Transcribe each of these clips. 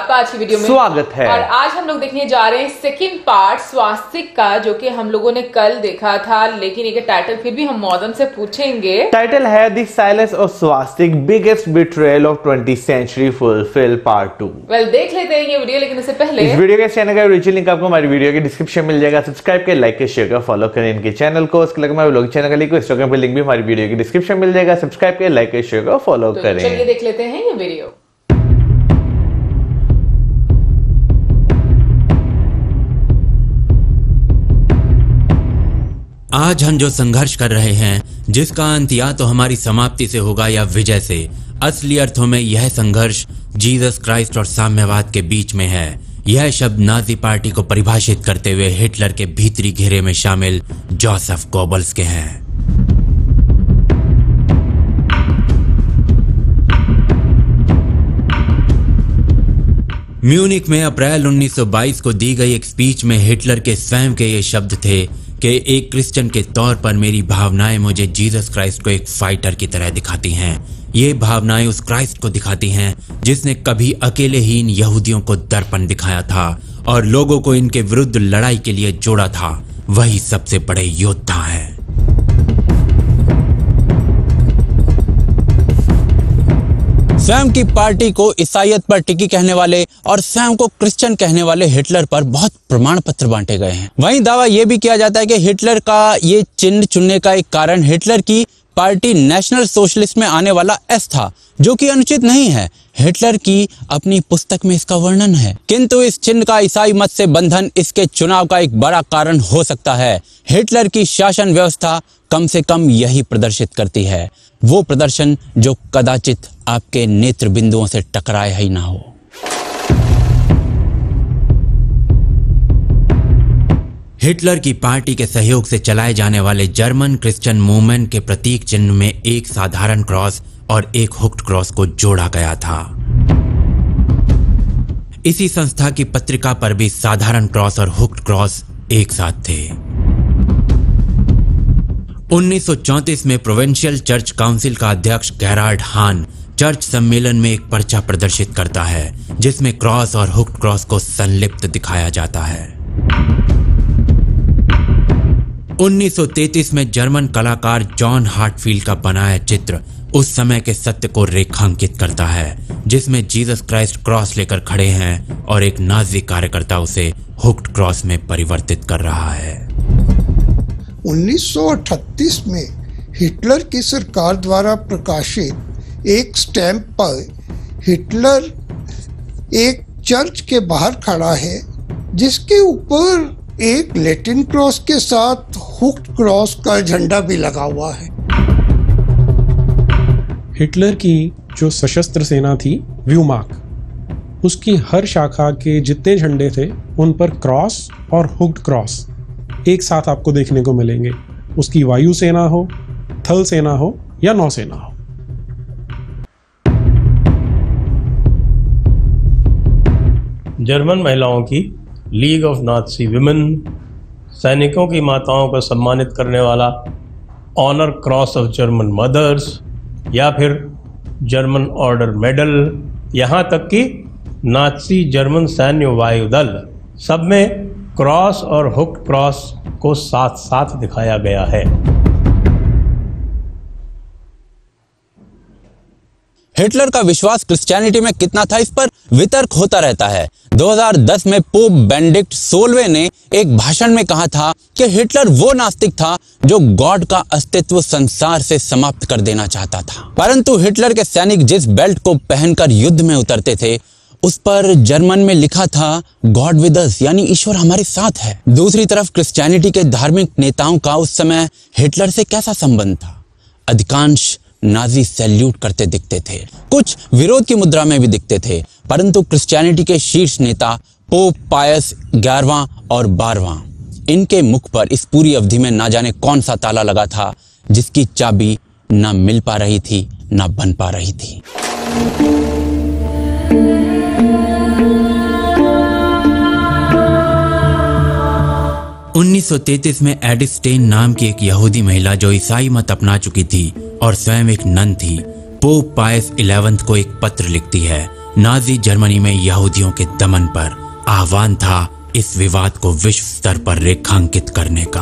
आपका आज की वीडियो में स्वागत है। और आज हम लोग देखने जा रहे हैं सेकंड पार्ट स्वास्तिक का, जो कि हम लोगों ने कल देखा था, लेकिन एक टाइटल फिर भी हम मौसम से पूछेंगे। टाइटल है द साइलेंस ऑफ स्वास्तिक biggest betrayal of 20th century fulfil part 2। Well देख लेते हैं ये वीडियो, लेकिन उससे पहले इस वीडियो के चैनल का ओरिजिनल लिंक आपको हमारी वीडियो के डिस्क्रिप्शन में मिल जाएगा। सब्सक्राइब करें, लाइक करें, शेयर करें, फॉलो करें इनके चैनल को। उसके अलावा व्लॉग चैनल का लिंक, इंस्टाग्राम पे लिंक भी हमारी वीडियो के डिस्क्रिप्शन में मिल जाएगा। सब्सक्राइब करें, लाइक करें, शेयर करें, फॉलो करें। चलिए देख लेते हैं ये वीडियो। आज हम जो संघर्ष कर रहे हैं, जिसका अंत या तो हमारी समाप्ति से होगा या विजय से, असली अर्थों में यह संघर्ष जीसस क्राइस्ट और साम्यवाद के बीच में है। यह शब्द नाजी पार्टी को परिभाषित करते हुए हिटलर के भीतरी घेरे में शामिल जोसेफ गोबल्स के हैं। म्यूनिक में अप्रैल 1922 को दी गई एक स्पीच में हिटलर के स्वयं के ये शब्द थे कि एक क्रिश्चियन के तौर पर मेरी भावनाएं मुझे जीसस क्राइस्ट को एक फाइटर की तरह दिखाती हैं। ये भावनाएं उस क्राइस्ट को दिखाती हैं जिसने कभी अकेलेहीन यहूदियों को दर्पण दिखाया था और लोगों को इनके विरुद्ध लड़ाई के लिए जोड़ा था। वही सबसे बड़े योद्धा है। स्वयं की पार्टी को ईसाईयत पर टिकी कहने वाले और स्वयं को क्रिश्चियन कहने वाले हिटलर पर बहुत प्रमाण पत्र बांटे गए हैं। वहीं दावा यह भी किया जाता है कि हिटलर का ये चिन्ह चुनने का एक कारण हिटलर की पार्टी नेशनल सोशलिस्ट में आने वाला एस था, जो कि अनुचित नहीं है। हिटलर की अपनी पुस्तक में इसका वर्णन है, किंतु इस चिन्ह का ईसाई मत से बंधन इसके चुनाव का एक बड़ा कारण हो सकता है। हिटलर की शासन व्यवस्था कम से कम यही प्रदर्शित करती है, वो प्रदर्शन जो कदाचित आपके नेत्र बिंदुओं से टकराए ही ना हो। हिटलर की पार्टी के सहयोग से चलाए जाने वाले जर्मन क्रिश्चियन मूवमेंट के प्रतीक चिन्ह में एक साधारण क्रॉस और एक हुक्ड क्रॉस को जोड़ा गया था। इसी संस्था की पत्रिका पर भी साधारण क्रॉस और हुक्ड क्रॉस एक साथ थे। 1934 में प्रोविंशियल चर्च काउंसिल का अध्यक्ष गेरार्ड हान चर्च सम्मेलन में एक पर्चा प्रदर्शित करता है, जिसमें क्रॉस और हुक्ड क्रॉस को संलिप्त दिखाया जाता है। 1933 में जर्मन कलाकार जॉन हार्टफील्ड का बनाया चित्र उस समय के सत्य को रेखांकित करता है, जिसमें जीसस क्राइस्ट क्रॉस लेकर खड़े हैं और एक नाजी कार्यकर्ता उसे हुक्ड क्रॉस में परिवर्तित कर रहा है। 1938 में हिटलर की सरकार द्वारा प्रकाशित एक स्टैम्प पर हिटलर एक चर्च के बाहर खड़ा है, जिसके ऊपर एक लैटिन क्रॉस के साथ हुक्ड क्रॉस का झंडा भी लगा हुआ है। हिटलर की जो सशस्त्र सेना थी व्यूमार्क, उसकी हर शाखा के जितने झंडे थे उन पर क्रॉस और हुक्ड क्रॉस एक साथ आपको देखने को मिलेंगे। उसकी वायु सेना हो, थल सेना हो या नौसेना हो। जर्मन महिलाओं की लीग ऑफ नाजी विमेन, सैनिकों की माताओं को सम्मानित करने वाला honour cross of German mothers या फिर जर्मन ऑर्डर मेडल, यहाँ तक कि नाजी जर्मन सैन्य वायु दल, सब में क्रॉस और हुक्ड क्रॉस को साथ साथ दिखाया गया है। हिटलर का विश्वास क्रिश्चियनिटी में कितना था, इस पर वितर्क होता रहता है। 2010 में पोप बेनेडिक्ट 16वें ने एक भाषण में कहा था कि हिटलर वो नास्तिक था जो गॉड का अस्तित्व संसार से समाप्त कर देना चाहता था। परंतु हिटलर के सैनिक जिस बेल्ट को पहनकर युद्ध में उतरते थे, उस पर जर्मन में लिखा था गॉड विद अस, यानी ईश्वर हमारे साथ है। दूसरी तरफ क्रिश्चियनिटी के धार्मिक नेताओं का उस समय हिटलर से कैसा संबंध था? अधिकांश नाजी सैल्यूट करते दिखते थे, कुछ विरोध की मुद्रा में भी दिखते थे, परंतु क्रिश्चियनिटी के शीर्ष नेता पोप पायस 11वां और 12वां, इनके मुख पर इस पूरी अवधि में ना जाने कौन सा ताला लगा था, जिसकी चाबी ना मिल पा रही थी ना बन पा रही थी। 1933 में एडिथ स्टेन नाम की एक यहूदी महिला जो ईसाई मत अपना चुकी थी और स्वयं एक नन थी, पोप पायस 11 को एक पत्र लिखती है। नाजी जर्मनी में यहूदियों के दमन पर आह्वान था इस विवाद को विश्व स्तर पर रेखांकित करने का।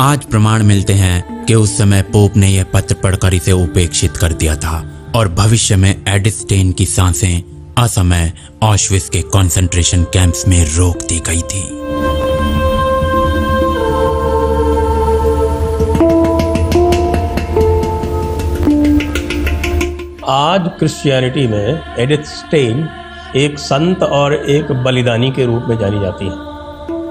आज प्रमाण मिलते हैं कि उस समय पोप ने यह पत्र पढ़कर इसे उपेक्षित कर दिया था और भविष्य में एडिथ स्टेन की सांसें असमय ऑश्विट्ज़ के कंसंट्रेशन कैंप्स में रोक दी गई थी। आज क्रिश्चियनिटी में एडिथ स्टेन एक संत और एक बलिदानी के रूप में जानी जाती है,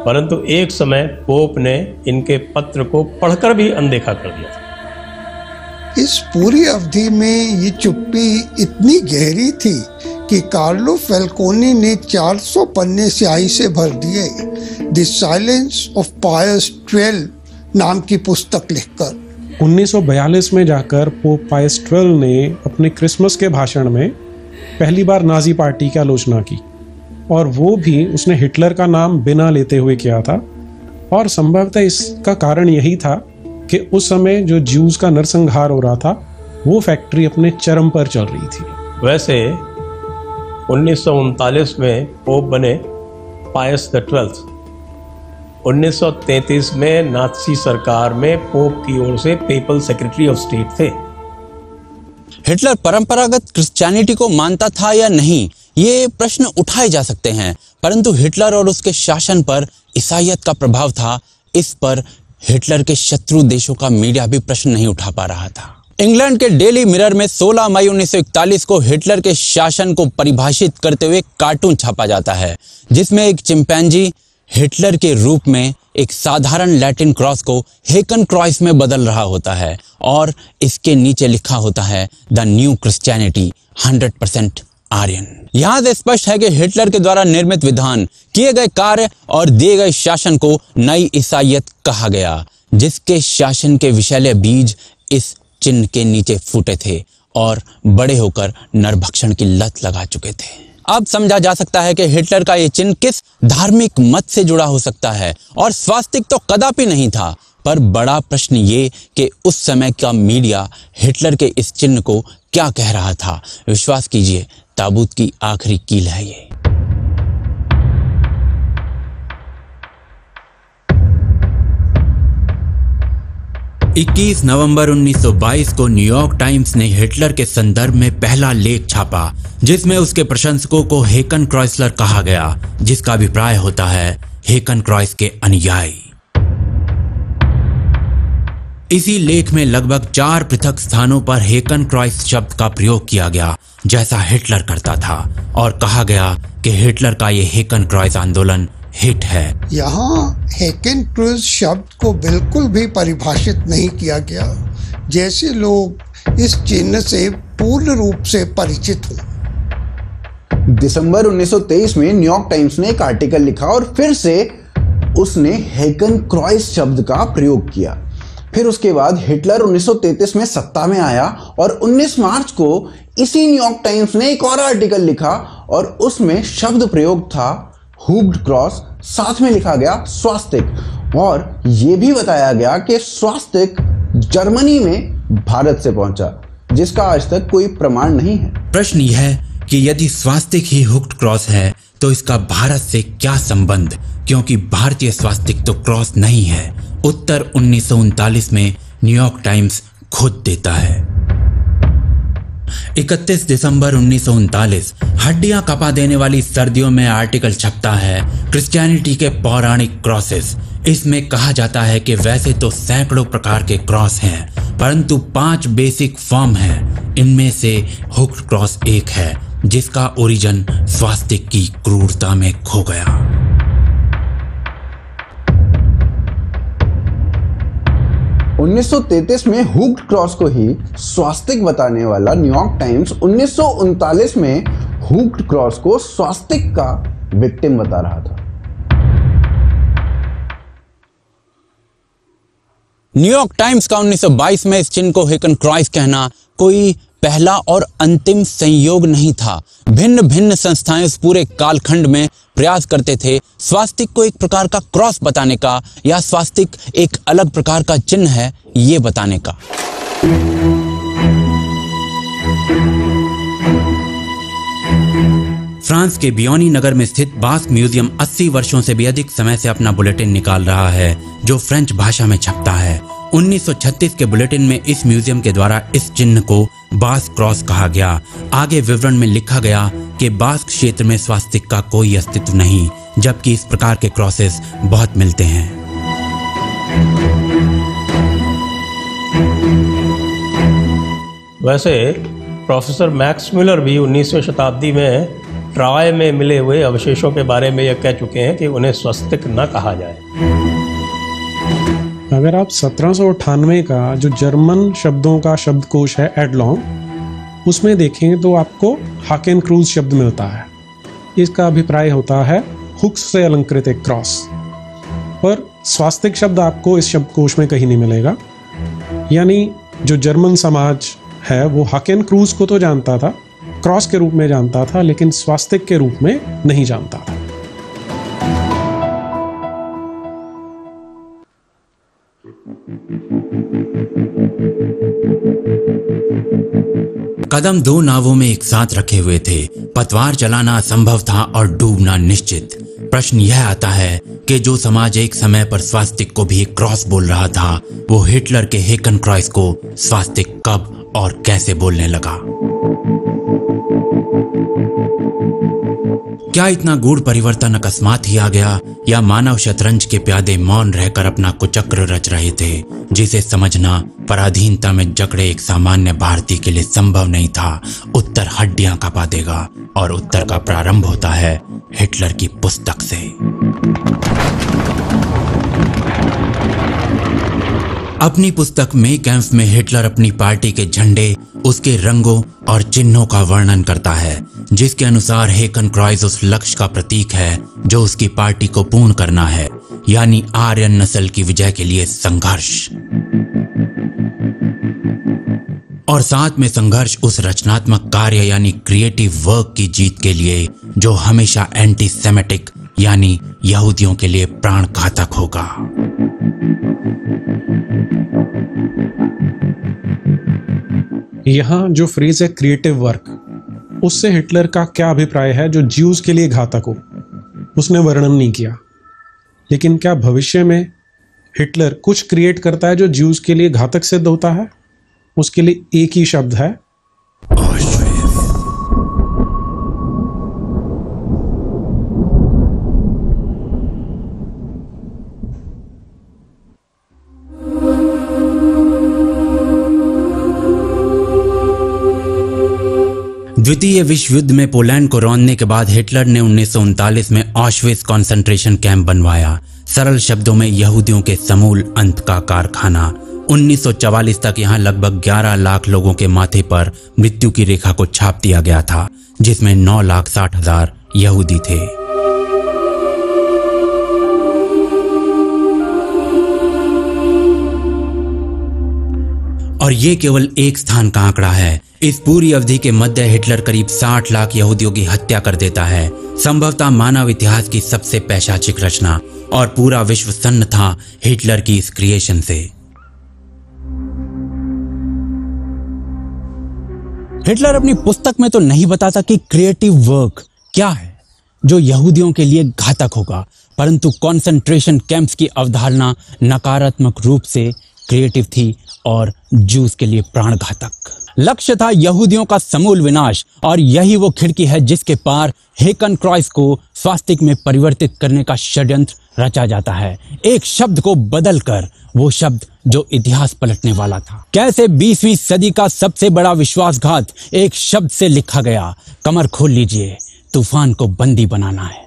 परंतु एक समय पोप ने इनके पत्र को पढ़कर भी अनदेखा कर दिया था। इस पूरी अवधि में ये चुप्पी इतनी गहरी थी कि कार्लो फैल्कोनी ने 400 पन्ने स्याही से भर दिए द साइलेंस ऑफ पायस 12 नाम की पुस्तक लिखकर। 1942 में जाकर पोप पायस 12 ने अपने क्रिसमस के भाषण में पहली बार नाजी पार्टी की आलोचना की, और वो भी उसने हिटलर का नाम बिना लेते हुए किया था। और संभवतः इसका कारण यही था कि उस समय जो ज्यूज का नरसंहार हो रहा था वो फैक्ट्री अपने चरम पर चल रही थी। वैसे 1939 में पोप बने पायस द 12। 1933 में नाजी सरकार में पोप की ओर से पेपल सेक्रेटरी ऑफ स्टेट थे। हिटलर परंपरागत क्रिश्चियनिटी को मानता था या नहीं, ये प्रश्न उठाए जा सकते हैं, परंतु हिटलर और उसके शासन पर ईसाईयत का प्रभाव था, इस पर हिटलर के शत्रु देशों का मीडिया भी प्रश्न नहीं उठा पा रहा था। इंग्लैंड के डेली मिरर में 16 मई 1941 को हिटलर के शासन को परिभाषित करते हुए कार्टून छापा जाता है, जिसमें एक चिंपैंजी हिटलर के रूप में एक साधारण लैटिन क्रॉस को हेकन क्रॉस में बदल रहा होता है और इसके नीचे लिखा होता है द न्यू क्रिश्चियनिटी 100% आर्यन। यहां से स्पष्ट है कि हिटलर के द्वारा निर्मित विधान, किए गए कार्य और दिए गए शासन को नई ईसाईयत कहा गया, जिसके शासन के विषैले बीज इस चिन्ह के नीचे फूटे थे और बड़े होकर नरभक्षण की लत लगा चुके थे। अब समझा जा सकता है कि हिटलर का ये चिन्ह किस धार्मिक मत से जुड़ा हो सकता है, और स्वास्तिक तो कदापि नहीं था। पर बड़ा प्रश्न ये कि उस समय का मीडिया हिटलर के इस चिन्ह को क्या कह रहा था। विश्वास कीजिए, ताबूत की आखिरी कील है ये। इक्कीस नवंबर 1922 को न्यूयॉर्क टाइम्स ने हिटलर के संदर्भ में पहला लेख छापा, जिसमें उसके प्रशंसकों को हेकन क्रॉइसलर कहा गया, जिसका अभिप्राय होता है हेकन क्रॉइस के अनुयायी। इसी लेख में लगभग 4 पृथक स्थानों पर हेकन क्रॉइस शब्द का प्रयोग किया गया, जैसा हिटलर करता था, और कहा गया कि हिटलर का ये हेकन क्रॉइस आंदोलन हिट है। यहाँ हेकन क्रॉइस शब्द को बिल्कुल भी परिभाषित नहीं किया गया, जैसे लोग इस चिन्ह से पूर्ण रूप से परिचित हों। दिसंबर 1923 में न्यूयॉर्क टाइम्स ने एक आर्टिकल लिखा और फिर से उसने हेकन क्रॉइस शब्द का प्रयोग किया। फिर उसके बाद हिटलर 1933 में सत्ता में आया और 19 मार्च को इसी न्यूयॉर्क टाइम्स ने एक और आर्टिकल लिखा और उसमें शब्द प्रयोग था हुग्ड क्रॉस, साथ में लिखा गया स्वास्तिक, और यह भी बताया गया कि स्वास्तिक जर्मनी में भारत से पहुंचा, जिसका आज तक कोई प्रमाण नहीं है। प्रश्न यह है कि यदि स्वास्तिक ही हुक्ड क्रॉस है तो इसका भारत से क्या संबंध, क्योंकि भारतीय स्वास्तिक तो क्रॉस नहीं है। उत्तर 1939 में न्यूयॉर्क टाइम्स खुद देता है। 31 दिसंबर 1939 हड्डियां कपा देने वाली सर्दियों में आर्टिकल छपता है क्रिश्चियनिटी के पौराणिक क्रॉसेस। इसमें कहा जाता है कि वैसे तो सैकड़ों प्रकार के क्रॉस हैं, परंतु 5 बेसिक फॉर्म हैं। इनमें से हुक्ड क्रॉस एक है, जिसका ओरिजिन स्वास्तिक की क्रूरता में खो गया। उन्नीस में हुक्ड क्रॉस को ही स्वास्तिक बताने वाला न्यूयॉर्क टाइम्स 1939 में हुक्ड क्रॉस को स्वास्तिक का विक्टिम बता रहा था। न्यूयॉर्क टाइम्स का 1922 में इस चिन्ह को हेकन क्रॉइस कहना कोई पहला और अंतिम संयोग नहीं था। भिन्न भिन्न संस्थाएं इस पूरे कालखंड में प्रयास करते थे स्वास्तिक को एक प्रकार का क्रॉस बताने का, या स्वास्तिक एक अलग प्रकार का चिन्ह है ये बताने का। फ्रांस के बियोनी नगर में स्थित बास्क म्यूजियम 80 वर्षों से भी अधिक समय से अपना बुलेटिन निकाल रहा है जो फ्रेंच भाषा में छपता है। 1936 के बुलेटिन में इस म्यूजियम के द्वारा इस चिन्ह को बास्क क्रॉस कहा गया। आगे विवरण में लिखा गया कि बास्क क्षेत्र में स्वास्तिक का कोई अस्तित्व नहीं, जबकि इस प्रकार के क्रॉसेस बहुत मिलते हैं। वैसे प्रोफेसर मैक्स मिलर भी 19वीं शताब्दी में ट्रॉय में मिले हुए अवशेषों के बारे में यह कह चुके हैं कि उन्हें स्वस्तिक न कहा जाए। अगर आप 1798 का जो जर्मन शब्दों का शब्दकोश है एडलॉन्ग, उसमें देखें तो आपको हाकेन क्रूज शब्द मिलता है। इसका अभिप्राय होता है हुक्स से अलंकृत एक क्रॉस, पर स्वास्तिक शब्द आपको इस शब्दकोश में कहीं नहीं मिलेगा। यानी जो जर्मन समाज है वो हाकेन क्रूज को तो जानता था, क्रॉस के रूप में जानता था, लेकिन स्वास्तिक के रूप में नहीं जानता था। कदम दो नावों में एक साथ रखे हुए थे। पतवार चलाना असंभव था और डूबना निश्चित। प्रश्न यह आता है कि जो समाज एक समय पर स्वास्तिक को भी एक क्रॉस बोल रहा था, वो हिटलर के हेकन क्रॉस को स्वास्तिक कब और कैसे बोलने लगा? क्या इतना गूढ़ परिवर्तन अकस्मात ही आ गया, या मानव शतरंज के प्यादे मौन रहकर अपना कुचक्र रच रहे थे, जिसे समझना पराधीनता में जकड़े एक सामान्य भारतीय के लिए संभव नहीं था? उत्तर हड्डियां कपा देगा, और उत्तर का प्रारंभ होता है हिटलर की पुस्तक से। अपनी पुस्तक में कैंप में हिटलर अपनी पार्टी के झंडे, उसके रंगों और चिन्हों का वर्णन करता है, जिसके अनुसार हेकन क्रॉस उस लक्ष्य का प्रतीक है जो उसकी पार्टी को पूर्ण करना है, यानी आर्यन नस्ल की विजय के लिए संघर्ष। और साथ में संघर्ष उस रचनात्मक कार्य यानी क्रिएटिव वर्क की जीत के लिए जो हमेशा एंटी सेमेटिक यानी यहूदियों के लिए प्राण घातक होगा। यहाँ जो फ्रेज है क्रिएटिव वर्क, उससे हिटलर का क्या अभिप्राय है जो ज्यूज के लिए घातक हो, उसने वर्णन नहीं किया। लेकिन क्या भविष्य में हिटलर कुछ क्रिएट करता है जो ज्यूज के लिए घातक सिद्ध होता है? उसके लिए एक ही शब्द है, द्वितीय विश्व युद्ध में पोलैंड को रौंदने के बाद हिटलर ने 1939 में ऑश्विट्ज़ कंसंट्रेशन कैंप बनवाया। सरल शब्दों में यहूदियों के समूल अंत का कारखाना। 1944 तक यहां लगभग 11 लाख लोगों के माथे पर मृत्यु की रेखा को छाप दिया गया था, जिसमें 9,60,000 यहूदी थे। और ये केवल एक स्थान का आंकड़ा है। इस पूरी अवधि के मध्य हिटलर करीब 60 लाख यहूदियों की हत्या कर देता है, संभवतः मानव इतिहास की सबसे पैशाचिक रचना, और पूरा विश्व सन्न था हिटलर की इस क्रिएशन से। हिटलर अपनी पुस्तक में तो नहीं बताता कि क्रिएटिव वर्क क्या है जो यहूदियों के लिए घातक होगा, परंतु कॉन्सेंट्रेशन कैंप्स की अवधारणा नकारात्मक रूप से क्रिएटिव थी और जूस के लिए प्राणघातक। लक्ष्य था यहूदियों का समूल विनाश, और यही वो खिड़की है जिसके पार हेकन क्रॉस को स्वास्तिक में परिवर्तित करने का षड्यंत्र रचा जाता है, एक शब्द को बदलकर, वो शब्द जो इतिहास पलटने वाला था। कैसे 20वीं सदी का सबसे बड़ा विश्वासघात एक शब्द से लिखा गया। कमर खोल लीजिए, तूफान को बंदी बनाना है। –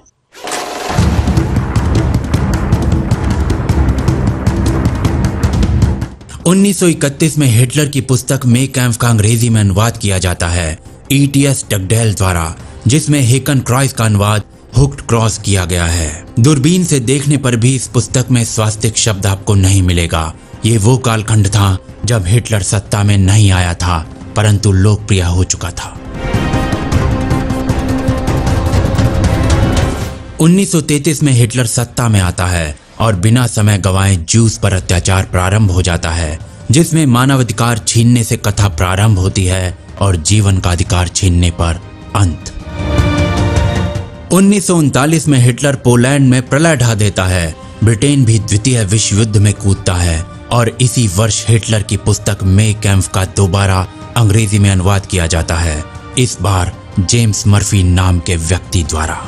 1931 में हिटलर की पुस्तक मे कैंप का अंग्रेजी में अनुवाद किया जाता है E.T.S. डगडेल द्वारा, जिसमें हेकन क्रॉस का अनुवाद हुक्ड क्रॉस किया गया है। दूरबीन से देखने पर भी इस पुस्तक में स्वास्तिक शब्द आपको नहीं मिलेगा। ये वो कालखंड था जब हिटलर सत्ता में नहीं आया था, परंतु लोकप्रिय हो चुका था। 1933 में हिटलर सत्ता में आता है और बिना समय गंवाए ज्यूस पर अत्याचार प्रारंभ हो जाता है। जिसमें मानवाधिकार छीनने से कथा प्रारंभ होती है और जीवन का अधिकार छीनने पर अंत। 1939 में हिटलर पोलैंड में प्रलय ढा देता है। ब्रिटेन भी द्वितीय विश्व युद्ध में कूदता है और इसी वर्ष हिटलर की पुस्तक मे कैम्फ का दोबारा अंग्रेजी में अनुवाद किया जाता है, इस बार जेम्स मर्फी नाम के व्यक्ति द्वारा।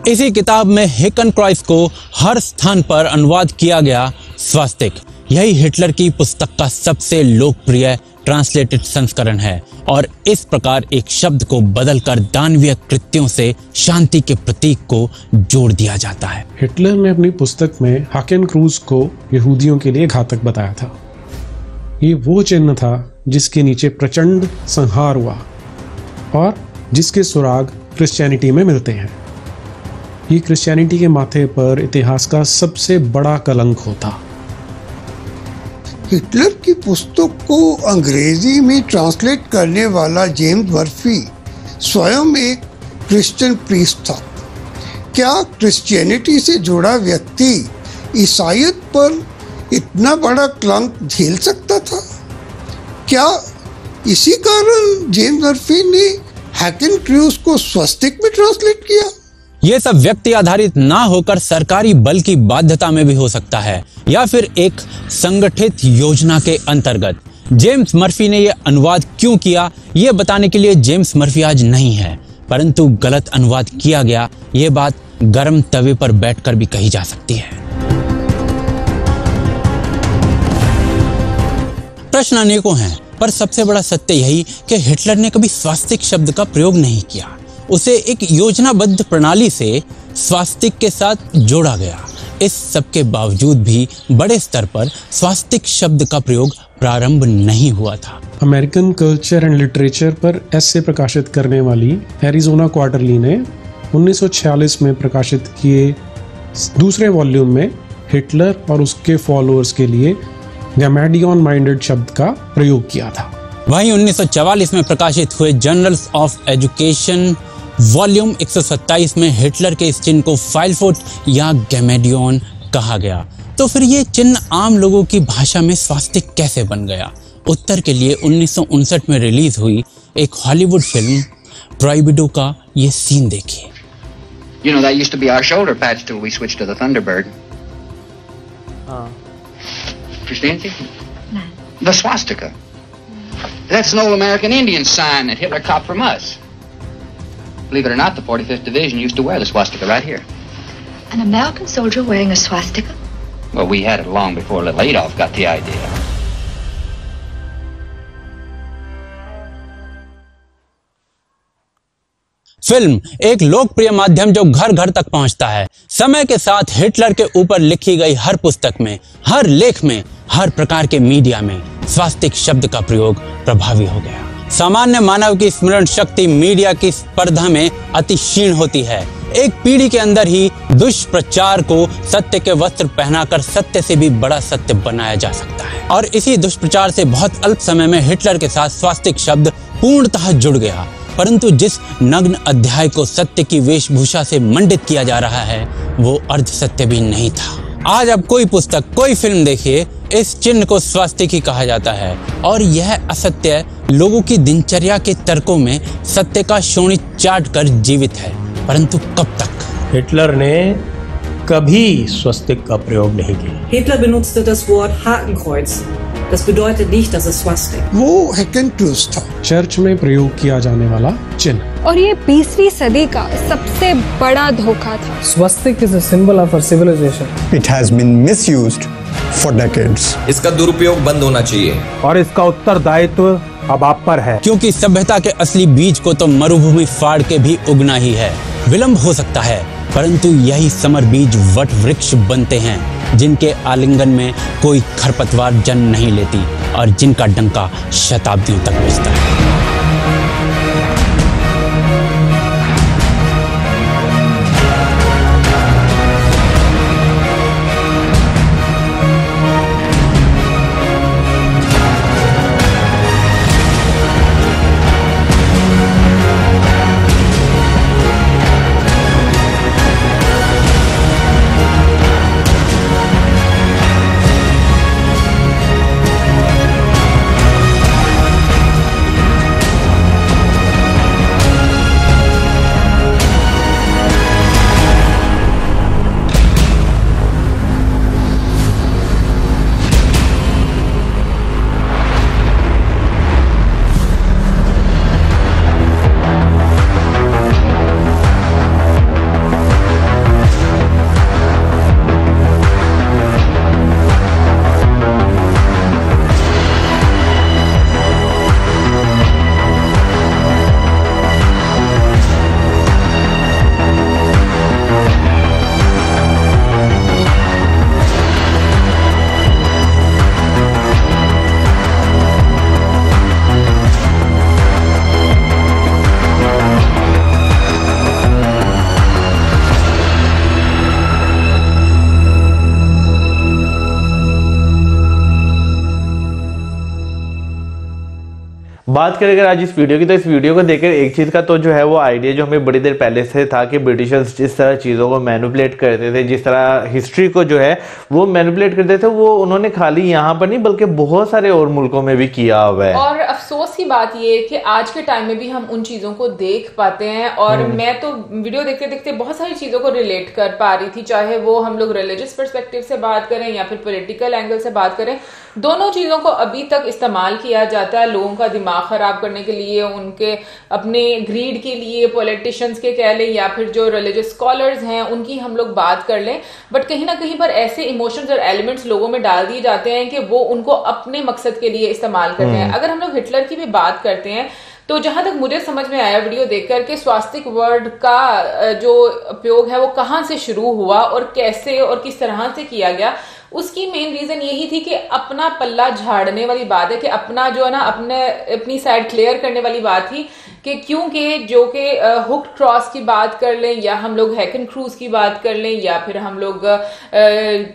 इसी किताब में हेकन क्रॉइस को हर स्थान पर अनुवाद किया गया स्वास्तिक। यही हिटलर की पुस्तक का सबसे लोकप्रिय ट्रांसलेटेड संस्करण है और इस प्रकार एक शब्द को बदलकर दानवीय कृत्यों से शांति के प्रतीक को जोड़ दिया जाता है। हिटलर ने अपनी पुस्तक में हाकेन क्रूज को यहूदियों के लिए घातक बताया था। ये वो चिन्ह था जिसके नीचे प्रचंड संहार हुआ और जिसके सुराग क्रिश्चियनिटी में मिलते हैं। ये क्रिश्चियनिटी के माथे पर इतिहास का सबसे बड़ा कलंक होता। हिटलर की पुस्तक को अंग्रेजी में ट्रांसलेट करने वाला जेम्स मर्फी स्वयं एक क्रिश्चियन प्रीस्ट था। क्या क्रिश्चियनिटी से जुड़ा व्यक्ति ईसाईयत पर इतना बड़ा कलंक झेल सकता था? क्या इसी कारण जेम्स मर्फी ने हैकेन क्रूज को स्वस्तिक में ट्रांसलेट किया? ये सब व्यक्ति आधारित ना होकर सरकारी बल की बाध्यता में भी हो सकता है या फिर एक संगठित योजना के अंतर्गत। जेम्स मर्फी ने यह अनुवाद क्यों किया, ये बताने के लिए जेम्स मर्फी आज नहीं है, परंतु गलत अनुवाद किया गया, ये बात गर्म तवे पर बैठकर भी कही जा सकती है। प्रश्न अनेकों हैं, पर सबसे बड़ा सत्य यही कि हिटलर ने कभी स्वास्तिक शब्द का प्रयोग नहीं किया। उसे एक योजनाबद्ध प्रणाली से स्वास्तिक के साथ जोड़ा गया। इस सब के बावजूद भी बड़े स्तर पर स्वास्तिक शब्द का प्रयोग प्रारंभ नहीं हुआ था। अमेरिकन कल्चर एंड लिटरेचर पर एसे प्रकाशित करने वाली एरिजोना क्वार्टरली ने 1946 में प्रकाशित किए दूसरे वॉल्यूम में हिटलर और उसके फॉलोअर्स के लिए गैमेडियन माइंडेड शब्द का प्रयोग किया था। वहीं 1944 में प्रकाशित हुए जर्नल्स ऑफ एजुकेशन वॉल्यूम 127 में हिटलर के इस चिन्ह को फाइलफोट या गैमेडियन कहा गया। तो फिर ये चिन्ह आम लोगों की भाषा में स्वास्तिक कैसे बन गया? उत्तर के लिए 1959 में रिलीज हुई एक हॉलीवुड फिल्म प्रोहिबिटो का ये सीन देखिए। You know, that used to be our shoulder patch till we switched to the Thunderbird. Christianity? No. The swastika. That's an old American Indian sign that Hitler copied from us. Believe it or not, the 45th Division used to wear the swastika right here. An American soldier wearing a swastika? Well, we had it long before little Adolf got the idea. Film एक लोकप्रिय माध्यम जो घर घर तक पहुंचता है। समय के साथ हिटलर के ऊपर लिखी गई हर पुस्तक में, हर लेख में, हर प्रकार के मीडिया में स्वास्तिक शब्द का प्रयोग प्रभावी हो गया। सामान्य मानव की स्मरण शक्ति मीडिया की स्पर्धा में अति क्षीण होती है। एक पीढ़ी के अंदर ही दुष्प्रचार को सत्य के वस्त्र पहनाकर सत्य से भी बड़ा सत्य बनाया जा सकता है। और इसी दुष्प्रचार से बहुत अल्प समय में हिटलर के साथ स्वास्तिक शब्द पूर्णतः जुड़ गया। परंतु जिस नग्न अध्याय को सत्य की वेशभूषा से मंडित किया जा रहा है वो अर्ध सत्य भी नहीं था। आज आप कोई पुस्तक, कोई फिल्म देखिए, इस चिन्ह को स्वास्तिक ही कहा जाता है और यह असत्य लोगों की दिनचर्या के तर्कों में सत्य का शोणित चाट कर जीवित है। परंतु कब तक? हिटलर ने कभी स्वस्तिक का प्रयोग नहीं किया। Hitler benutzte das Wort Hakenkreuz. Das bedeutet nicht, dass es Swastik. वो हैकेन क्रूज था। चर्च में प्रयोग किया जाने वाला चिन्ह। और ये 20वीं सदी का सबसे बड़ा धोखा था। Swastik is a symbol of our civilization. It has been misused for decades. इसका दुरुपयोग बंद होना चाहिए और इसका उत्तरदायित्व अब आप पर है, क्योंकि सभ्यता के असली बीज को तो मरुभूमि फाड़ के भी उगना ही है। विलंब हो सकता है, परंतु यही समर बीज वट वृक्ष बनते हैं जिनके आलिंगन में कोई खरपतवार जन्म नहीं लेती और जिनका डंका शताब्दियों तक बजता है। बात करें अगर आज इस वीडियो की, तो इस वीडियो को देखकर एक चीज का तो जो है वो आइडिया जो हमें बड़ी देर पहले से था कि ब्रिटिशर्स जिस तरह चीजों को मैनिपुलेट करते थे, जिस तरह हिस्ट्री को जो है वो मैनिपुलेट करते थे, वो उन्होंने खाली यहाँ पर नहीं बल्कि बहुत सारे और मुल्कों में भी किया हुआ है। और अफसोस की बात ये है कि आज के टाइम में भी हम उन चीजों को देख पाते हैं। और मैं तो वीडियो देखते देखते बहुत सारी चीजों को रिलेट कर पा रही थी, चाहे वो हम लोग रिलीजियस पर्सपेक्टिव से बात करें या फिर पॉलिटिकल एंगल से बात करें। दोनों चीजों को अभी तक इस्तेमाल किया जाता है लोगों का दिमाग खराब करने के लिए, उनके अपने ग्रीड के लिए, पॉलिटिशियंस के कह लें या फिर जो रिलीजियस स्कॉलर्स हैं उनकी हम लोग बात कर लें। बट कहीं ना कहीं पर ऐसे इमोशंस और एलिमेंट्स लोगों में डाल दिए जाते हैं कि वो उनको अपने मकसद के लिए इस्तेमाल करते हैं। अगर हम लोग हिटलर की भी बात करते हैं तो जहां तक मुझे समझ में आया वीडियो देखकर के स्वास्तिक वर्ड का जो उपयोग है वो कहां से शुरू हुआ और कैसे और किस तरह से किया गया, उसकी मेन रीजन यही थी कि अपना पल्ला झाड़ने वाली बात है, कि अपना जो है ना अपनी साइड क्लियर करने वाली बात थी। कि क्योंकि जो कि हुक्ड क्रॉस की बात कर लें या हम लोग हैकन क्रूज की बात कर लें या फिर हम लोग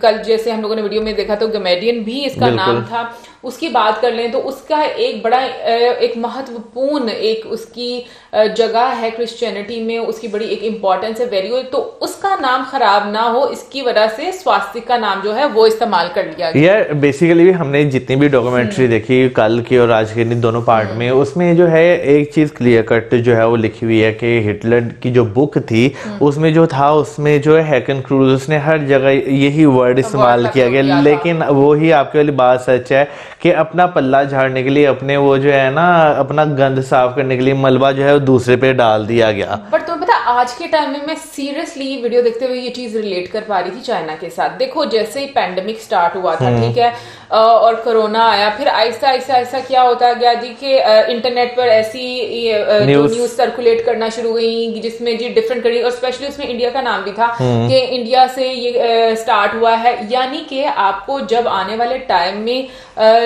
कल जैसे हम लोगों ने वीडियो में देखा तो गमेडियन भी इसका नाम था, उसकी बात कर लें तो उसका एक बड़ा एक महत्वपूर्ण एक उसकी जगह है क्रिश्चियनिटी में, उसकी बड़ी एक इंपॉर्टेंस है वैल्यू। तो उसका नाम खराब ना हो इसकी वजह से स्वास्तिक का नाम जो है वो इस्तेमाल कर लिया गया। यार बेसिकली हमने जितनी भी डॉक्यूमेंट्री देखी कल की और आज के दोनों पार्ट में, उसमें जो है एक चीज क्लियर कट जो है वो लिखी हुई है कि हिटलर की जो बुक थी उसमें जो था उसमें जो है हैकन क्रूज, उसने हर जगह यही वर्ड इस्तेमाल किया गया। लेकिन वो ही आपके वाली बात सच है कि अपना पल्ला झाड़ने के लिए, अपने वो जो है ना अपना गंद साफ करने के लिए मलबा जो है वो दूसरे पे डाल दिया गया। बट तो पता आज के टाइम में मैं सीरियसली वीडियो देखते हुए ये चीज रिलेट कर पा रही थी चाइना के साथ। देखो जैसे ही पैंडेमिक स्टार्ट हुआ था, ठीक है, और कोरोना आया, फिर आहिस्ता आहिस्ता क्या होता गया जी कि इंटरनेट पर ऐसी न्यूज सर्कुलेट करना शुरू हुई जिसमें जी डिफरेंट कंट्री और स्पेशली उसमें इंडिया का नाम भी था कि इंडिया से ये स्टार्ट हुआ है। यानी कि आपको जब आने वाले टाइम में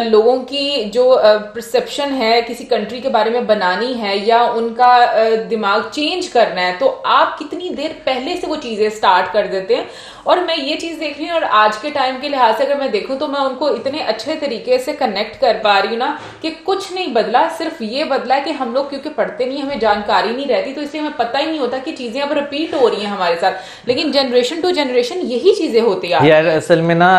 लोगों की जो परसेप्शन है किसी कंट्री के बारे में बनानी है या उनका दिमाग चेंज करना है, तो आप कितनी देर पहले से वो चीजें स्टार्ट कर देते हैं। और मैं ये चीज देख रही हूँ और आज के टाइम के लिहाज से अगर मैं देखूं तो मैं उनको इतने अच्छे तरीके से कनेक्ट कर पा रही हूँ ना कि कुछ नहीं बदला, सिर्फ ये बदला है कि हम लोग क्योंकि पढ़ते नहीं, हमें जानकारी नहीं रहती, तो इसलिए हमें पता ही नहीं होता कि चीजें अब रिपीट हो रही हैं हमारे साथ। लेकिन जनरेशन टू जनरेशन यही चीजें होती है यार। असल में ना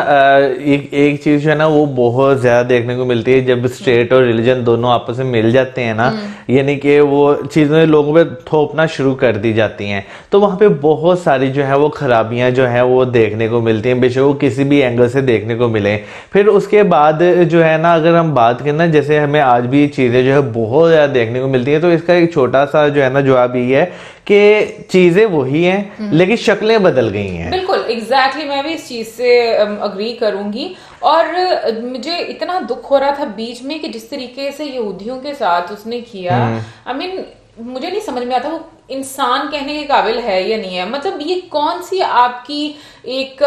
एक चीज जो है ना वो बहुत ज्यादा देखने को मिलती है जब स्टेट और रिलीजन दोनों आपस में मिल जाते हैं ना, यानी कि वो चीजें लोगों पे थोपना शुरू कर दी जाती हैं, तो वहां पे बहुत सारी जो है वो खराबियां जो है वो देखने को मिलती हैं, बेशक वो किसी भी एंगल से देखने को मिले। फिर उसके बाद जो है ना अगर हम बात करें ना, जैसे हमें आज भी चीजें जो है बहुत ज्यादा देखने को मिलती हैं, तो इसका एक छोटा सा जो है ना जवाब ये है कि चीजें वही हैं लेकिन शक्लें बदल गई हैं। बिल्कुल एग्जैक्टली मैं भी इस चीज से अग्री करूंगी। और मुझे इतना दुख हो रहा था बीच में कि जिस तरीके से यहूदियों के साथ उसने किया, आई मीन मुझे नहीं समझ में आता वो इंसान कहने के काबिल है या नहीं है। मतलब ये कौन सी आपकी एक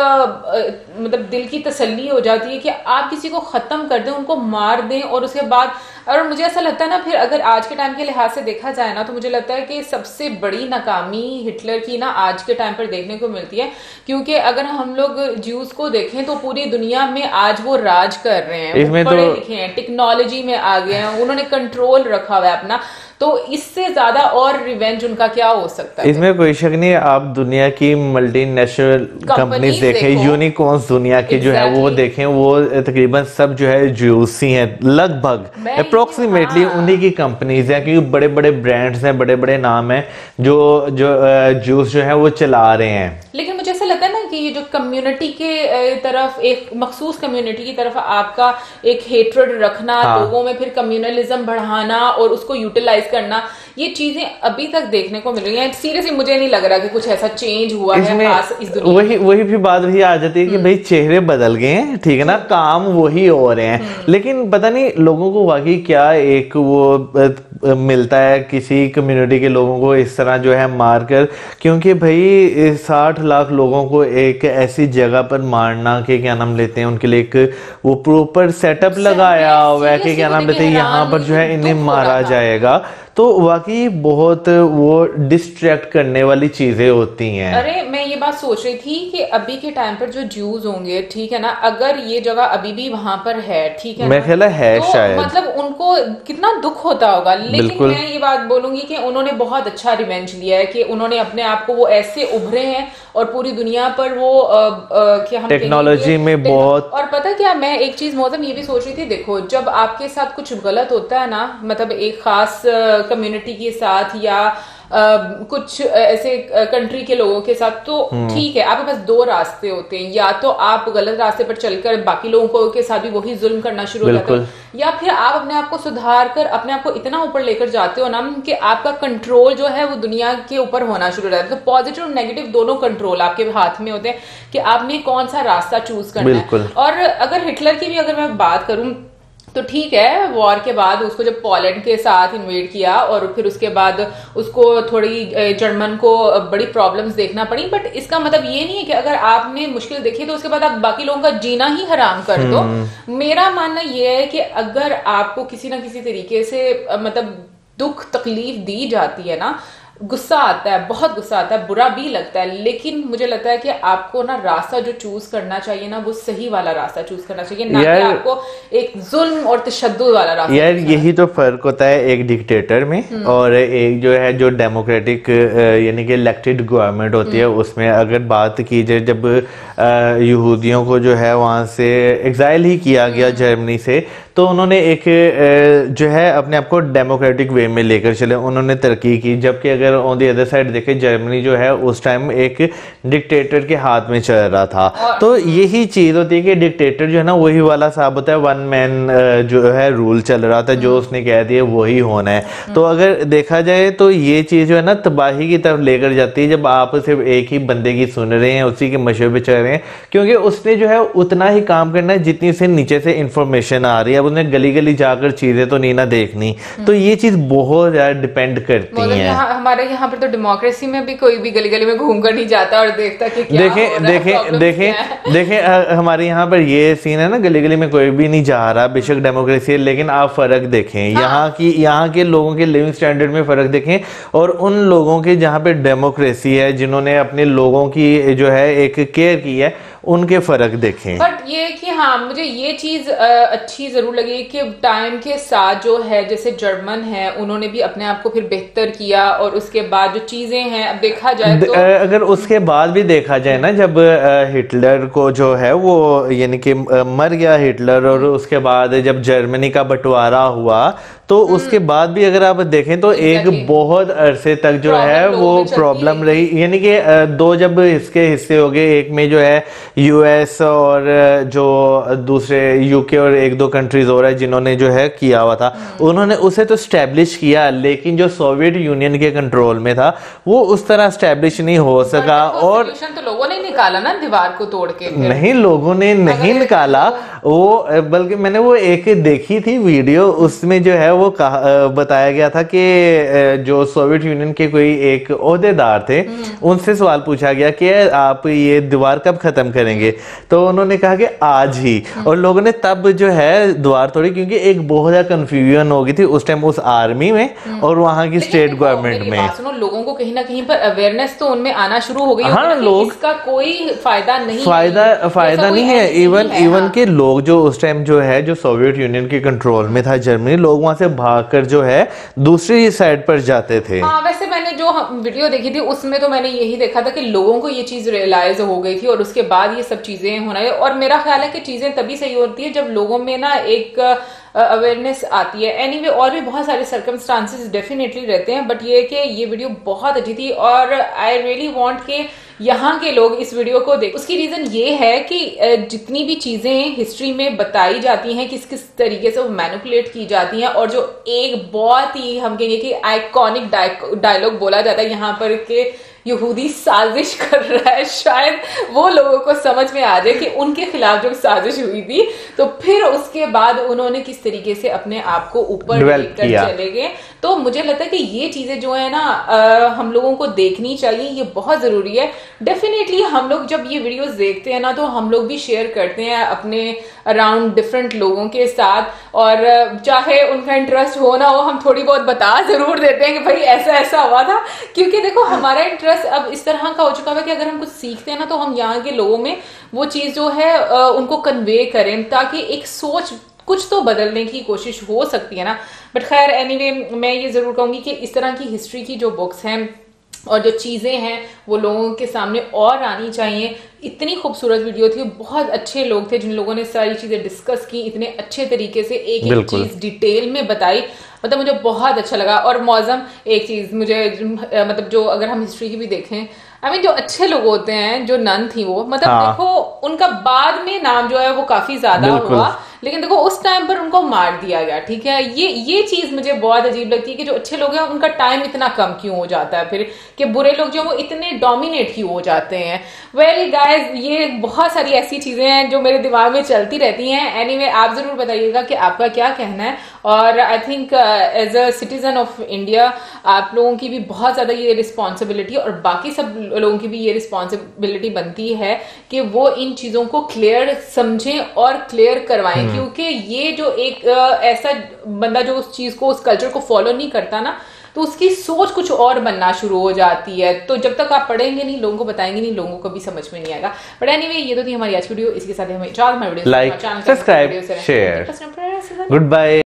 मतलब दिल की तसल्ली हो जाती है कि आप किसी को खत्म कर दें, उनको मार दें और उसके बाद, और मुझे ऐसा लगता है ना फिर अगर आज के टाइम के लिहाज से देखा जाए ना तो मुझे लगता है कि सबसे बड़ी नाकामी हिटलर की ना आज के टाइम पर देखने को मिलती है। क्योंकि अगर हम लोग ज्यूज को देखें तो पूरी दुनिया में आज वो राज कर रहे हैं, वो पढ़े लिखे हैं, टेक्नोलॉजी में आ गए हैं, उन्होंने कंट्रोल रखा हुआ है अपना, तो इससे ज्यादा और रिवेंज उनका क्या हो सकता है? इसमें कोई शक नहीं है। आप दुनिया की मल्टीनेशनल कंपनीज देखें, यूनिकॉर्न्स दुनिया की जो है वो देखें, वो तकरीबन सब जो है ज्यूस ही हैं, लगभग अप्रोक्सीमेटली उन्हीं की कंपनीज हैं, क्योंकि बड़े बड़े ब्रांड्स हैं, बड़े बड़े नाम हैं जो ज्यूस जो है वो चला रहे हैं। लेकिन मुझे ऐसा लगता है ना कि ये जो कम्युनिटी के तरफ, एक मखसूस कम्युनिटी की तरफ आपका एक हेट्रेड रखना, लोगों में फिर कम्युनलिज्म बढ़ाना और उसको यूटिलाइज करना, ये चीजें अभी तक देखने को मिल रही हैं। सीरियसली मुझे नहीं लग रहा कि कुछ ऐसा चेंज हुआ है खास इस दुनिया में। वही फिर बात वही आ जाती है कि भाई चेहरे बदल गए हैं, ठीक है ना, काम वही हो रहे हैं, लेकिन पता नहीं लोगों को वाकई क्या एक वो मिलता है किसी कम्युनिटी के लोगों को इस तरह जो है मारकर। क्योंकि भाई 60 लाख लोगों को एक ऐसी जगह पर मारना कि क्या नाम लेते हैं, उनके लिए एक वो प्रॉपर सेटअप लगाया हुआ है कि क्या नाम लेते हैं यहाँ पर जो है इन्हें मारा जाएगा, तो वाकई बहुत वो डिस्ट्रैक्ट करने वाली चीजें होती हैं। अरे मैं ये बात सोच रही थी कि अभी के टाइम पर जो ज्यूज होंगे, ठीक है ना, अगर ये जगह अभी भी वहां पर है, ठीक है, मेरे ख्याल है तो शायद मतलब उनको कितना दुख होता होगा। लेकिन मैं ये बात बोलूंगी कि उन्होंने बहुत अच्छा रिवेंज लिया है कि उन्होंने अपने आप को वो ऐसे उभरे हैं और पूरी दुनिया पर वो क्या हम टेक्नोलॉजी में बहुत। और पता क्या, मैं एक चीज मौसम ये भी सोच रही थी, देखो जब आपके साथ कुछ गलत होता है ना, मतलब एक खास कम्युनिटी के साथ या कुछ ऐसे कंट्री के लोगों के साथ, तो ठीक है, आपके पास दो रास्ते होते हैं, या तो आप गलत रास्ते पर चलकर बाकी लोगों के साथ भी वही जुल्म करना शुरू हो जाते हो, या फिर आप अपने आप को सुधार कर अपने आप को इतना ऊपर लेकर जाते हो ना कि आपका कंट्रोल जो है वो दुनिया के ऊपर होना शुरू हो जाता है। तो पॉजिटिव और नेगेटिव दोनों कंट्रोल आपके हाथ में होते हैं कि आपने कौन सा रास्ता चूज करना है। और अगर हिटलर की भी अगर मैं बात करूं तो ठीक है, वॉर के बाद उसको जब पोलैंड के साथ इन्वेड किया और फिर उसके बाद उसको थोड़ी जर्मन को बड़ी प्रॉब्लम्स देखना पड़ी, बट इसका मतलब ये नहीं है कि अगर आपने मुश्किल देखी तो उसके बाद आप बाकी लोगों का जीना ही हराम कर दो। मेरा मानना ये है कि अगर आपको किसी ना किसी तरीके से मतलब दुख तकलीफ दी जाती है ना, गुस्सा आता है, बहुत गुस्सा आता है, बुरा भी लगता है, लेकिन मुझे लगता है कि आपको ना रास्ता जो चूज करना चाहिए ना, वो सही वाला रास्ता चूज करना चाहिए, ना कि आपको एक जुल्म और तशद्दुद वाला रास्ता। यार यही तो फर्क होता है एक डिक्टेटर में और एक जो है जो डेमोक्रेटिक यानी कि इलेक्टेड गवर्नमेंट होती है उसमें। अगर बात की जाए जब यहूदियों को जो है वहां से एग्जाइल ही किया गया जर्मनी से, तो उन्होंने एक जो है अपने आप को डेमोक्रेटिक वे में लेकर चले, उन्होंने तरक्की की। जबकि अगर ऑन दी अदर साइड देखे, जर्मनी जो है उस टाइम एक डिक्टेटर के हाथ में चल रहा था। तो यही चीज होती है कि डिक्टेटर जो है ना वही वाला साहब होता है, वन मैन जो है रूल चल रहा था, जो उसने कह दिया वही होना है। तो अगर देखा जाए तो ये चीज जो है ना तबाही की तरफ लेकर जाती है जब आप सिर्फ एक ही बंदे की सुन रहे हैं, उसी के मशवरे पे चल रहे हैं, क्योंकि उसने जो है उतना ही काम करना है जितनी से नीचे से इंफॉर्मेशन आ रही है। उसने गली गली जाकर चीजें तो नहीं ना देखनी। तो ये चीज बहुत ज्यादा डिपेंड करती है। हमारे यहाँ पर तो डेमोक्रेसी में भी कोई भी गली गली में घूम कर नहीं जाता और देखता कि क्या देखें हमारे यहाँ पर ये सीन है ना, गली गली में कोई भी नहीं जा रहा, बेशक डेमोक्रेसी है, लेकिन आप फर्क देखें यहाँ के लोगों के लिविंग स्टैंडर्ड में फर्क देखें और उन लोगों के जहाँ पे डेमोक्रेसी है, जिन्होंने अपने लोगों की जो है एक केयर की है, उनके फर्क देखें। बट ये कि हाँ, मुझे ये चीज अच्छी जरूर लगी कि टाइम के साथ जो है, जैसे जर्मन है, उन्होंने भी अपने आप को फिर बेहतर किया और उसके बाद जो चीजें हैं, अब देखा जाए तो अगर उसके बाद भी देखा जाए ना, जब हिटलर को जो है वो यानी कि मर गया हिटलर और उसके बाद जब जर्मनी का बंटवारा हुआ, तो उसके बाद भी अगर आप देखें तो एक बहुत अरसे तक जो है वो प्रॉब्लम रही। यानी कि दो जब इसके हिस्से हो गए, एक में जो है यूएस और जो दूसरे यूके और एक दो कंट्रीज और है जिन्होंने जो है किया हुआ था, उन्होंने उसे तो स्टैब्लिश किया, लेकिन जो सोवियत यूनियन के कंट्रोल में था वो उस तरह स्टैब्लिश नहीं हो सका। और तो लोगों ने निकाला ना दीवार को तोड़ के, नहीं लोगों ने नहीं निकाला वो, बल्कि मैंने वो एक देखी थी वीडियो, उसमें जो है वो बताया गया था कि जो सोवियत यूनियन के कोई एक ओहदेदार थे, उनसे सवाल पूछा गया कि आप ये दीवार कब खत्म करेंगे, तो उन्होंने कहा कि आज ही। और लोगों ने तब जो है दीवार तोड़ी, क्योंकि एक बहुत ज्यादा कंफ्यूजन हो गई थी उस टाइम उस आर्मी में और वहां की स्टेट गवर्नमेंट में। सुनो, लोगों को कहीं ना कहीं पर अवेयरनेस तो उनमें आना शुरू हो गई। हाँ, लोग इसका कोई फायदा नहीं फायदा नहीं है। इवन के लोग जो उस टाइम जो है जो सोवियत यूनियन के कंट्रोल में था जर्मनी, लोग वहां से भागकर जो है दूसरी साइड पर जाते थे। हाँ, वैसे मैंने जो वीडियो देखी थी उसमें तो मैंने यही देखा था कि लोगों को ये चीज रियलाइज हो गई थी और उसके बाद ये सब चीजें होना है। और मेरा ख्याल है कि चीजें तभी सही होती है जब लोगों में ना एक अवेयरनेस आती है। एनीवे और भी बहुत सारे सर्कमस्टांसेस डेफिनेटली रहते हैं, बट ये कि ये वीडियो बहुत अच्छी थी और आई रियली वांट के यहाँ के लोग इस वीडियो को देख। उसकी रीजन ये है कि जितनी भी चीजें हिस्ट्री में बताई जाती हैं, किस किस तरीके से वो मैनिपुलेट की जाती हैं, और जो एक बहुत ही हम कहेंगे कि आइकॉनिक डायलॉग बोला जाता है यहाँ पर कि यहूदी साजिश कर रहा है, शायद वो लोगों को समझ में आ जाए कि उनके खिलाफ जो साजिश हुई थी, तो फिर उसके बाद उन्होंने किस तरीके से अपने आप को ऊपर लेकर चले गए। तो मुझे लगता है कि ये चीजें जो है ना हम लोगों को देखनी चाहिए, ये बहुत जरूरी है। डेफिनेटली हम लोग जब ये वीडियोस देखते हैं ना, तो हम लोग भी शेयर करते हैं अपने अराउंड डिफरेंट लोगों के साथ, और चाहे उनका इंटरेस्ट हो ना हो, हम थोड़ी बहुत बता जरूर देते हैं कि भाई ऐसा ऐसा हुआ था, क्योंकि देखो हमारा इंटरेस्ट अब इस तरह का हो चुका है कि अगर हम कुछ सीखते हैं ना तो हम यहाँ के लोगों में वो चीज जो है उनको कन्वे करें, ताकि एक सोच कुछ तो बदलने की कोशिश हो सकती है ना। बट खैर एनीवे, मैं ये जरूर कहूंगी कि इस तरह की हिस्ट्री की जो बुक्स हैं और जो चीजें हैं वो लोगों के सामने और आनी चाहिए। इतनी खूबसूरत वीडियो थी, बहुत अच्छे लोग थे जिन लोगों ने सारी चीजें डिस्कस की, इतने अच्छे तरीके से एक एक चीज डिटेल में बताई, मतलब मुझे बहुत अच्छा लगा। और मौजम एक चीज मुझे मतलब जो अगर हम हिस्ट्री की भी देखें, जो अच्छे लोग होते हैं, जो नन थी वो, मतलब देखो उनका बाद में नाम जो है वो काफी ज्यादा हुआ, लेकिन देखो उस टाइम पर उनको मार दिया गया, ठीक है। ये चीज मुझे बहुत अजीब लगती है कि जो अच्छे लोग हैं उनका टाइम इतना कम क्यों हो जाता है, फिर कि बुरे लोग जो वो इतने डोमिनेट क्यों हो जाते हैं। वेल गाइस, ये बहुत सारी ऐसी चीजें हैं जो मेरे दिमाग में चलती रहती हैं। एनीवे, आप जरूर बताइएगा कि आपका क्या कहना है, और I think as a citizen of India आप लोगों की भी बहुत ज्यादा ये रिस्पॉन्सिबिलिटी और बाकी सब लोगों की भी ये रिस्पॉन्सिबिलिटी बनती है कि वो इन चीजों को क्लियर समझें और क्लियर करवाएं, क्योंकि ये जो एक ऐसा बंदा जो उस चीज को, उस कल्चर को फॉलो नहीं करता ना, तो उसकी सोच कुछ और बनना शुरू हो जाती है। तो जब तक आप पढ़ेंगे नहीं, लोगों को बताएंगे नहीं, लोगों को भी समझ में नहीं आएगा। बट एनीवे, ये तो थी हमारी आज वीडियो। इसके साथ हमें like, subscribe, share, good bye.